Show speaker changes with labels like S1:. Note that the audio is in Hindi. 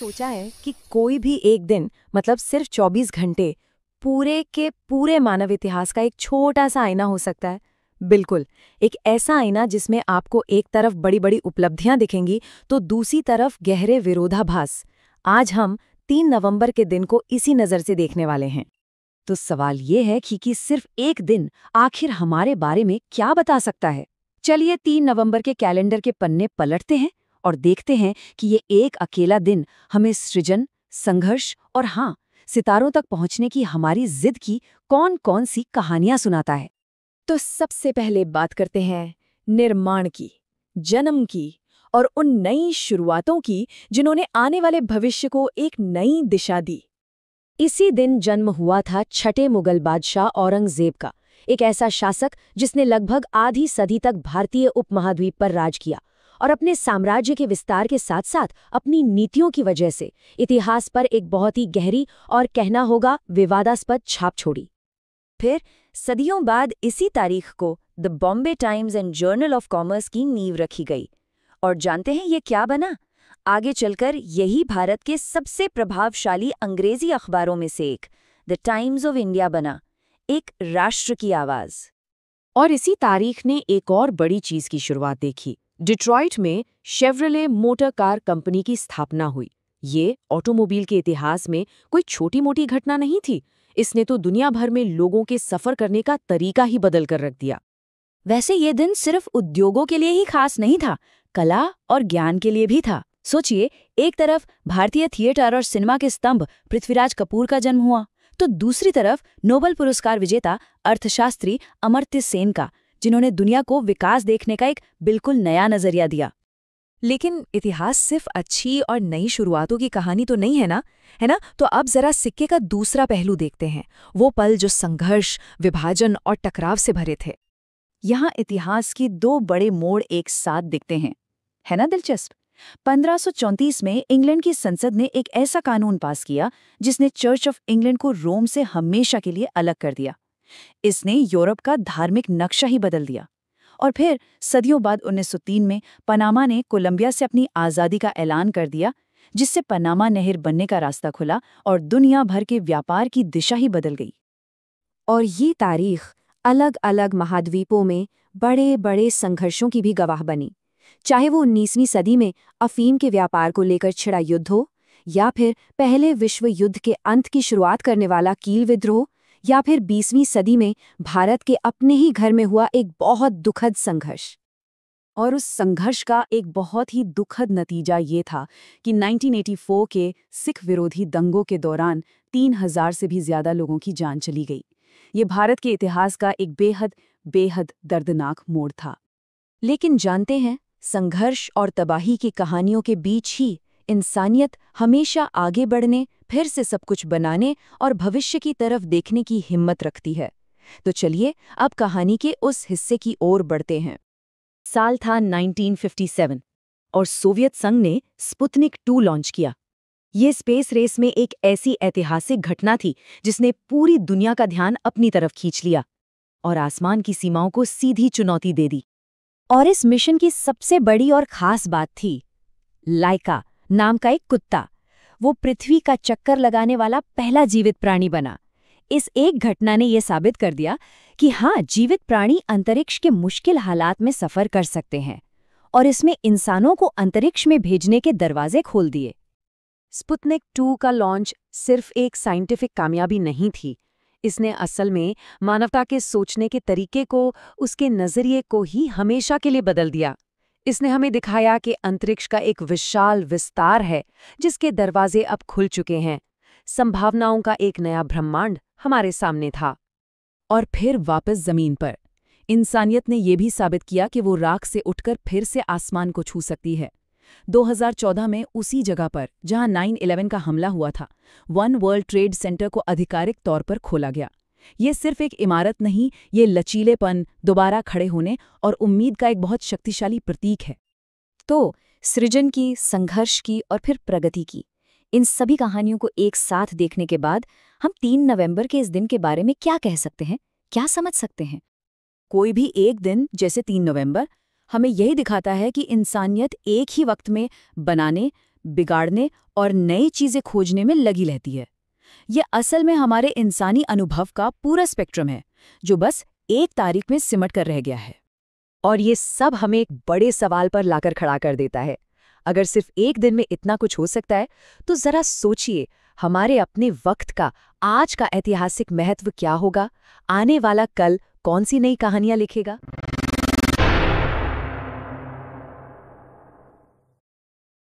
S1: सोचा है कि कोई भी एक दिन मतलब सिर्फ 24 घंटे पूरे के पूरे मानव इतिहास का एक छोटा सा आईना हो सकता है? बिल्कुल, एक ऐसा आईना जिसमें आपको एक तरफ बड़ी बड़ी उपलब्धियां दिखेंगी तो दूसरी तरफ गहरे विरोधाभास। आज हम 3 नवंबर के दिन को इसी नज़र से देखने वाले हैं।
S2: तो सवाल ये है कि सिर्फ एक दिन आखिर हमारे बारे में क्या बता सकता है। चलिए 3 नवंबर के कैलेंडर के पन्ने पलटते हैं और देखते हैं कि ये एक अकेला दिन हमें सृजन, संघर्ष और हाँ, सितारों तक पहुंचने की हमारी जिद की कौन-कौन सी कहानियां सुनाता है।
S1: तो सबसे पहले बात करते हैं निर्माण की, जन्म की और उन नई शुरुआतों की जिन्होंने आने वाले भविष्य को एक नई दिशा दी।
S2: इसी दिन जन्म हुआ था छठे मुगल बादशाह औरंगजेब का, एक ऐसा शासक जिसने लगभग आधी सदी तक भारतीय उपमहाद्वीप पर राज किया और अपने साम्राज्य के विस्तार के साथ साथ अपनी नीतियों की वजह से इतिहास पर एक बहुत ही गहरी और कहना होगा विवादास्पद छाप छोड़ी। फिर सदियों बाद इसी तारीख को the Bombay times and journal of commerce की नींव रखी गई। और जानते हैं ये क्या बना? आगे चलकर यही भारत के सबसे प्रभावशाली अंग्रेजी अखबारों में से एक, द टाइम्स ऑफ इंडिया बना, एक राष्ट्र की आवाज। और इसी तारीख ने एक और बड़ी चीज की शुरुआत देखी। डिट्रॉइट में शेवरले मोटर कार कंपनी की स्थापना हुई। ये ऑटोमोबाइल के इतिहास में कोई छोटी-मोटी घटना नहीं थी। इसने तो दुनिया भर में लोगों के सफर करने का तरीका ही बदल कर रख दिया।
S1: वैसे ये दिन सिर्फ उद्योगों के लिए ही खास नहीं था, कला और ज्ञान के लिए भी था। सोचिए, एक तरफ भारतीय थिएटर और सिनेमा के स्तंभ पृथ्वीराज कपूर का जन्म हुआ, तो दूसरी तरफ नोबेल पुरस्कार विजेता अर्थशास्त्री अमर्त्य सेन का, जिन्होंने दुनिया को विकास देखने का एक बिल्कुल नया नजरिया दिया। लेकिन इतिहास सिर्फ अच्छी और नई शुरुआतों की कहानी तो नहीं है ना, तो अब जरा सिक्के का दूसरा पहलू देखते हैं, वो पल जो संघर्ष, विभाजन और टकराव से भरे थे।
S2: यहाँ इतिहास के 2 बड़े मोड़ एक साथ दिखते हैं, है ना दिलचस्प? 1534 में इंग्लैंड की संसद ने एक ऐसा कानून पास किया जिसने चर्च ऑफ इंग्लैंड को रोम से हमेशा के लिए अलग कर दिया। इसने यूरोप का धार्मिक नक्शा ही बदल दिया। और फिर सदियों बाद 1903 में पनामा ने कोलंबिया से अपनी आज़ादी का ऐलान कर दिया, जिससे पनामा नहर बनने का रास्ता खुला और दुनिया भर के व्यापार की दिशा ही बदल गई।
S1: और ये तारीख अलग अलग महाद्वीपों में बड़े बड़े संघर्षों की भी गवाह बनी, चाहे वो 19वीं सदी में अफीम के व्यापार को लेकर छिड़ा युद्ध हो, या फिर पहले विश्व युद्ध के अंत की शुरुआत करने वाला कील विद्रोह, या फिर 20वीं सदी में भारत के अपने ही घर में हुआ एक बहुत दुखद संघर्ष।
S2: और उस संघर्ष का एक बहुत ही दुखद नतीजा ये था कि 1984 के सिख विरोधी दंगों के दौरान 3000 से भी ज्यादा लोगों की जान चली गई। ये भारत के इतिहास का एक बेहद दर्दनाक मोड़ था।
S1: लेकिन जानते हैं, संघर्ष और तबाही की कहानियों के बीच ही इंसानियत हमेशा आगे बढ़ने, फिर से सब कुछ बनाने और भविष्य की तरफ देखने की हिम्मत रखती है। तो चलिए अब कहानी के उस हिस्से की ओर बढ़ते हैं।
S2: साल था 1957 और सोवियत संघ ने स्पुतनिक 2 लॉन्च किया। ये स्पेस रेस में एक ऐसी ऐतिहासिक घटना थी जिसने पूरी दुनिया का ध्यान अपनी तरफ खींच लिया और आसमान की सीमाओं को सीधी चुनौती दे दी।
S1: और इस मिशन की सबसे बड़ी और खास बात थी लाइका नाम का एक कुत्ता। वो पृथ्वी का चक्कर लगाने वाला पहला जीवित प्राणी बना। इस एक घटना ने यह साबित कर दिया कि हाँ, जीवित प्राणी अंतरिक्ष के मुश्किल हालात में सफर कर सकते हैं, और इसमें इंसानों को अंतरिक्ष में भेजने के दरवाजे खोल दिए। स्पुतनिक 2 का लॉन्च सिर्फ एक साइंटिफिक कामयाबी नहीं थी, इसने असल में मानवता के सोचने के तरीके को, उसके नजरिए को ही हमेशा के लिए बदल दिया। इसने हमें दिखाया कि अंतरिक्ष का एक विशाल विस्तार है जिसके दरवाजे अब खुल चुके हैं। संभावनाओं का एक नया ब्रह्मांड हमारे सामने था।
S2: और फिर वापस जमीन पर इंसानियत ने यह भी साबित किया कि वो राख से उठकर फिर से आसमान को छू सकती है। 2014 में उसी जगह पर जहां 9/11 का हमला हुआ था, वन वर्ल्ड ट्रेड सेंटर को आधिकारिक तौर पर खोला गया। ये सिर्फ एक इमारत नहीं, ये लचीलेपन, दोबारा खड़े होने और उम्मीद का एक बहुत शक्तिशाली प्रतीक है।
S1: तो सृजन की, संघर्ष की और फिर प्रगति की, इन सभी कहानियों को एक साथ देखने के बाद हम 3 नवंबर के इस दिन के बारे में क्या कह सकते हैं, क्या समझ सकते हैं?
S2: कोई भी एक दिन जैसे 3 नवंबर हमें यही दिखाता है कि इंसानियत एक ही वक्त में बनाने,
S1: बिगाड़ने और नई चीजें खोजने में लगी रहती है। ये असल में हमारे इंसानी अनुभव का पूरा स्पेक्ट्रम है, जो बस एक तारीख में सिमट कर रह गया है।
S2: और ये सब हमें एक बड़े सवाल पर लाकर खड़ा कर देता है। अगर सिर्फ एक दिन में इतना कुछ हो सकता है, तो जरा सोचिए हमारे अपने वक्त का, आज का ऐतिहासिक महत्व क्या होगा? आने वाला कल कौन सी नई कहानियां लिखेगा?